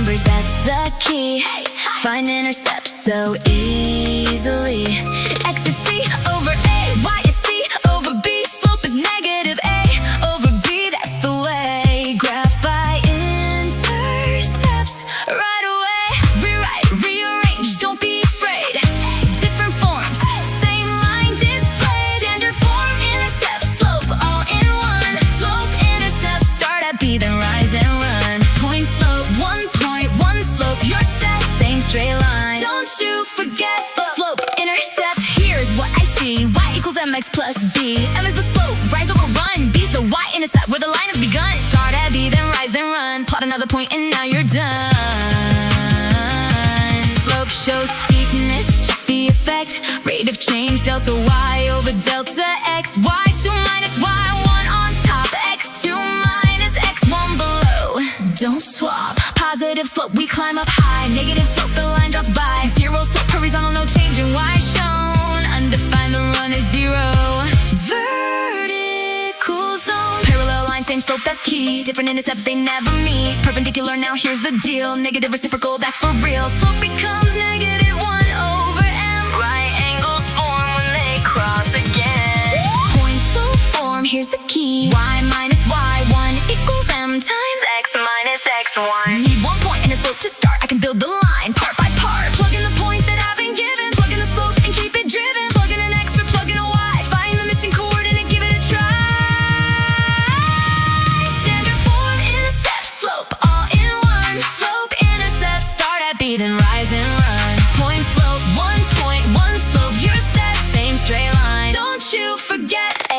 numbers, that's the key. Find intercepts so easily. X is C over A, Y is C over B. Slope is negative A over B, that's the way. Graph by intercepts right away. Rewrite, rearrange, don't be afraid. Different forms, same line display. Standard form, intercept, slope, all in one. Slope, intercept, start at B, then rise and run. Point, slope, 1 point, 1 slope. You're set, same straight line. Don't you forget slope, intercept. Here's what I see. Y equals mx+b. M is the slope, rise over run. B's the y-intercept, where the line has begun. Start at B, then rise, then run. Plot another point, and now you're done. Slope shows steepness, check the effect. Rate of change, delta y over delta x. Y2 minus y1 on top. X2 minus x1 below. Don't swap. Positive slope, we climb up high. Negative slope, the line drops by. Zero slope, horizontal, no change in y shown. Undefined, the run is 0. Vertical zone. Parallel line, same slope, that's key. Different intercepts, they never meet. Perpendicular, now here's the deal. Negative reciprocal, that's for real. Slope becomes negative 1 over m. Right angles form when they cross again. Point slope form, here's the key. Y minus y1 equals m times x minus x1. Need 1 point and a slope to start. I can build the line part by part. Plug in the point that I've been given. Plug in the slope and keep it driven. Plug in an x or plug in a y. Find the missing coordinate, give it a try. Standard form, intercept, slope, all in one. Slope, intercept, start at B, then rise and run. Point, slope, 1 point, 1 slope. You're set, same straight line. Don't you forget